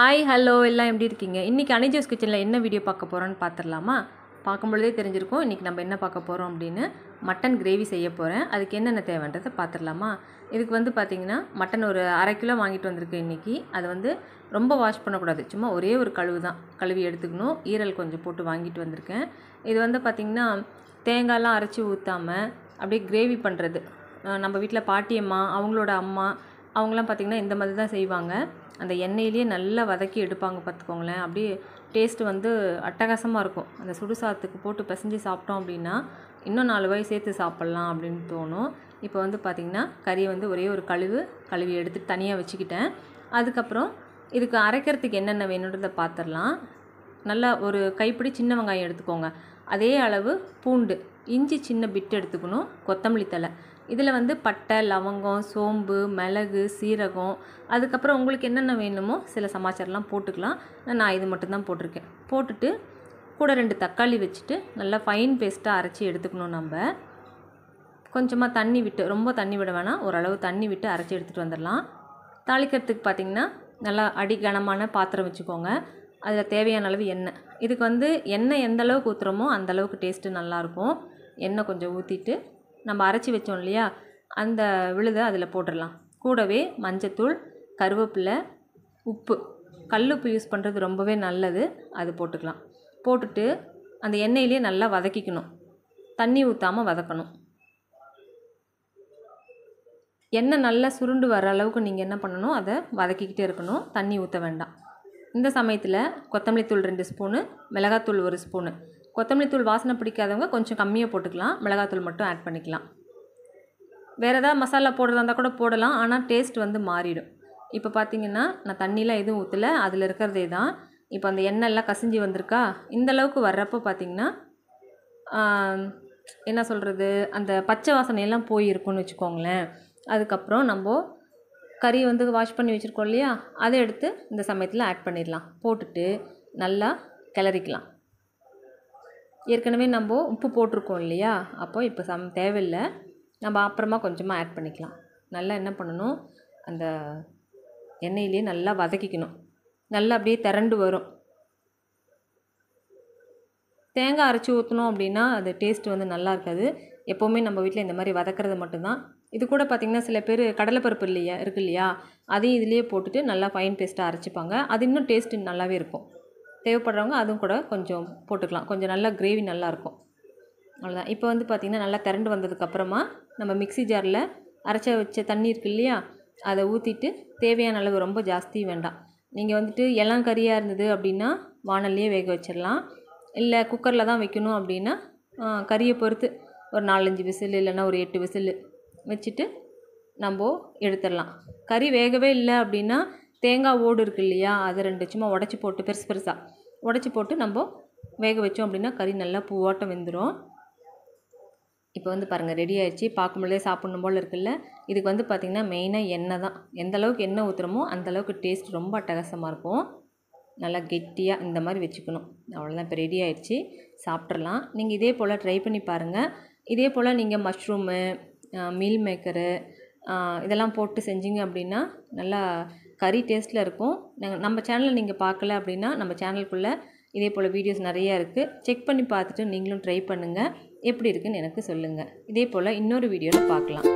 Hi hello எல்லாம் எப்படி இருக்கீங்க? இன்றைக்கி அனிஜோஸ் கிச்சனில் என்ன வீடியோ பார்க்க போகிறோன்னு பார்த்துடலாமா? பார்க்கும்பொழுதே தெரிஞ்சிருக்கும் இன்றைக்கி நம்ம என்ன பார்க்க போகிறோம் அப்படின்னு. மட்டன் கிரேவி செய்ய போகிறேன். அதுக்கு என்னென்ன தேவைன்றதை பார்த்துடலாமா? இதுக்கு வந்து பார்த்திங்கன்னா மட்டன் ஒரு 1/2 கிலோ வாங்கிட்டு வந்திருக்கேன் இன்றைக்கி. அது வந்து ரொம்ப வாஷ் பண்ணக்கூடாது, சும்மா ஒரே ஒரு கழுவு தான் கழுவி எடுத்துக்கணும். ஈரல் கொஞ்சம் போட்டு வாங்கிட்டு வந்திருக்கேன். இது வந்து பார்த்திங்கன்னா தேங்காய்லாம் அரைச்சி ஊற்றாமல் அப்படியே கிரேவி பண்ணுறது. நம்ம வீட்டில் பாட்டியம்மா அவங்களோட அம்மா அவங்களாம் பார்த்திங்கன்னா இந்த மாதிரி தான் செய்வாங்க. அந்த எண்ணெயிலேயே நல்லா வதக்கி எடுப்பாங்க பார்த்துக்கோங்களேன். அப்படியே டேஸ்ட்டு வந்து அட்டகாசமாக இருக்கும். அந்த சுடு சாதத்துக்கு போட்டு பிசைஞ்சு சாப்பிட்டோம் அப்படின்னா இன்னும் 4 வாய் சேர்த்து சாப்பிட்லாம் அப்படின்னு தோணும். இப்போ வந்து பார்த்திங்கன்னா கறியை வந்து ஒரே ஒரு கழுவி எடுத்துட்டு தனியாக வச்சுக்கிட்டேன். அதுக்கப்புறம் இதுக்கு அரைக்கிறதுக்கு என்னென்ன வேணுன்றதை பார்த்துடலாம். நல்லா ஒரு கைப்பிடி சின்ன வெங்காயம் எடுத்துக்கோங்க. அதே அளவு பூண்டு, இஞ்சி சின்ன பிட்டு எடுத்துக்கணும், கொத்தமல்லி தழை. இதில் வந்து பட்டை, லவங்கம், சோம்பு, மிளகு, சீரகம், அதுக்கப்புறம் உங்களுக்கு என்னென்ன வேணுமோ சில சமாச்சாரம்லாம் போட்டுக்கலாம். நான் இது மட்டும்தான் போட்டிருக்கேன். போட்டுட்டு கூட 2 தக்காளி வச்சுட்டு நல்லா ஃபைன் பேஸ்ட்டாக அரைச்சி எடுத்துக்கணும். நம்ம கொஞ்சமாக தண்ணி விட்டு, ரொம்ப தண்ணி விட வேணாம், ஓரளவு தண்ணி விட்டு அரைச்சி எடுத்துகிட்டு வந்துடலாம். தாளிக்கிறதுக்கு பார்த்திங்கன்னா நல்லா கனமான பாத்திரம் வச்சுக்கோங்க. அதில் தேவையான அளவு எண்ணெய். இதுக்கு வந்து எண்ணெய் எந்த அளவுக்கு ஊற்றுறோமோ அந்தளவுக்கு டேஸ்ட்டு நல்லாயிருக்கும். எண்ணெய் கொஞ்சம் ஊற்றிட்டு நம்ம அரைச்சி வச்சோம் இல்லையா, அந்த விழுதை அதில் போட்டுடலாம். கூடவே மஞ்சத்தூள், கருவேப்பிலை, உப்பு, கல்லுப்பு யூஸ் பண்ணுறது ரொம்பவே நல்லது, அது போட்டுக்கலாம். போட்டுட்டு அந்த எண்ணெயிலே நல்லா வதக்கிக்கணும். தண்ணி ஊற்றாமல் வதக்கணும். எண்ணெய் நல்லா சுருண்டு வர அளவுக்கு நீங்கள் என்ன பண்ணணும், அதை வதக்கிக்கிட்டே இருக்கணும். தண்ணி ஊற்ற வேண்டாம். இந்த சமயத்தில் கொத்தமல்லி தூள் 2 ஸ்பூனு, மிளகாத்தூள் 1 ஸ்பூனு. கொத்தமல்லி தூள் வாசனை பிடிக்காதவங்க கொஞ்சம் கம்மியாக போட்டுக்கலாம், மிளகாத்தூள் மட்டும் ஆட் பண்ணிக்கலாம். வேறு ஏதாவது மசாலா போடுறதா இருந்தால் கூட போடலாம், ஆனால் டேஸ்ட் வந்து மாறிடும். இப்போ பார்த்திங்கன்னா நான் தண்ணிலாம் எதுவும் ஊற்றலை, அதில் இருக்கிறதே தான். இப்போ அந்த எண்ணெய்லாம் கசிஞ்சு வந்திருக்கா, இந்தளவுக்கு வர்றப்போ பார்த்திங்கன்னா என்ன சொல்கிறது, அந்த பச்சை வாசனையெல்லாம் போயிருக்குன்னு வச்சுக்கோங்களேன். அதுக்கப்புறம் நம்ம கறி வந்து வாஷ் பண்ணி வச்சுருக்கோம் இல்லையா, அதை எடுத்து இந்த சமயத்தில் ஆட் பண்ணிடலாம். போட்டுட்டு நல்லா கிளறிக்கலாம். ஏற்கனவே நம்ம உப்பு போட்டிருக்கோம் இல்லையா, அப்போது இப்போ தேவையில்லை, நம்ம அப்புறமா கொஞ்சமாக ஆட் பண்ணிக்கலாம். நல்லா என்ன பண்ணணும், அந்த எண்ணெயிலே நல்லா வதக்கிக்கணும். நல்லா அப்படியே திரண்டு வரும். தேங்காய் அரைச்சி ஊற்றணும் அப்படின்னா அது டேஸ்ட் வந்து நல்லா இருக்காது. எப்போவுமே நம்ம வீட்டில் இந்த மாதிரி வதக்கிறது மட்டும்தான். இது கூட பார்த்திங்கன்னா சில பேர் கடலைப்பருப்பு இருக்கு இல்லையா, அதையும் இதிலேயே போட்டுட்டு நல்லா ஃபைன் பேஸ்ட்டாக அரைச்சிப்பாங்க. அது இன்னும் டேஸ்ட்டு நல்லாவே இருக்கும். தேவைப்படுறவங்க அதுவும் கூட கொஞ்சம் போட்டுக்கலாம். கொஞ்சம் நல்லா கிரேவி நல்லாயிருக்கும். அவ்வளோதான். இப்போ வந்து பார்த்திங்கன்னா நல்லா திரண்டு வந்ததுக்கப்புறமா நம்ம மிக்ஸி ஜாரில் அரைச்ச வச்ச தண்ணி இருக்கு இல்லையா, அதை ஊற்றிட்டு தேவையான அளவு, ரொம்ப ஜாஸ்தி வேண்டாம். நீங்கள் வந்துட்டு இளங்கறியாக இருந்தது அப்படின்னா வாணல்லையே வேக வச்சிடலாம். இல்லை குக்கரில் தான் வைக்கணும் அப்படின்னா கறியை பொறுத்து ஒரு 4-5 விசில், இல்லைன்னா ஒரு 8 விசில் வச்சுட்டு நம்ம எடுத்துடலாம். கறி வேகவே இல்லை அப்படின்னா தேங்காய் ஓடு இருக்குது இல்லையா, அதை 2 சும்மா உடச்சி போட்டு பெருசாக உடச்சி போட்டு நம்ம வேக வச்சோம் அப்படின்னா கறி நல்லா பூவாட்டம் வெந்துடும். இப்போ வந்து பாருங்கள் ரெடி ஆகிடுச்சி. பார்க்கும்போதே சாப்பிட்ணும் போல் இருக்குல்ல. இதுக்கு வந்து பார்த்திங்கன்னா மெயினாக எண்ணெய் தான். எந்த அளவுக்கு எண்ணெய் ஊற்றுறோமோ அந்தளவுக்கு டேஸ்ட் ரொம்ப அட்டகாசமாக இருக்கும். நல்லா கெட்டியாக இந்த மாதிரி வச்சுக்கணும். அவ்வளோதான், இப்போ ரெடி ஆகிடுச்சி, சாப்பிட்றலாம். நீங்கள் இதே போல் ட்ரை பண்ணி பாருங்கள். இதே போல் நீங்கள் மஷ்ரூமு, மீல் மேக்கரு இதெல்லாம் போட்டு செஞ்சீங்க அப்படின்னா நல்லா கறி டேஸ்ட்டில் இருக்கும். நம்ம சேனலில் நீங்கள் பார்க்கல அப்படின்னா நம்ம சேனலுக்குள்ளே இதே போல் வீடியோஸ் நிறையா இருக்குது. செக் பண்ணி பார்த்துட்டு நீங்களும் ட்ரை பண்ணுங்கள். எப்படி இருக்குன்னு எனக்கு சொல்லுங்கள். இதே போல் இன்னொரு வீடியோவில் பார்க்கலாம்.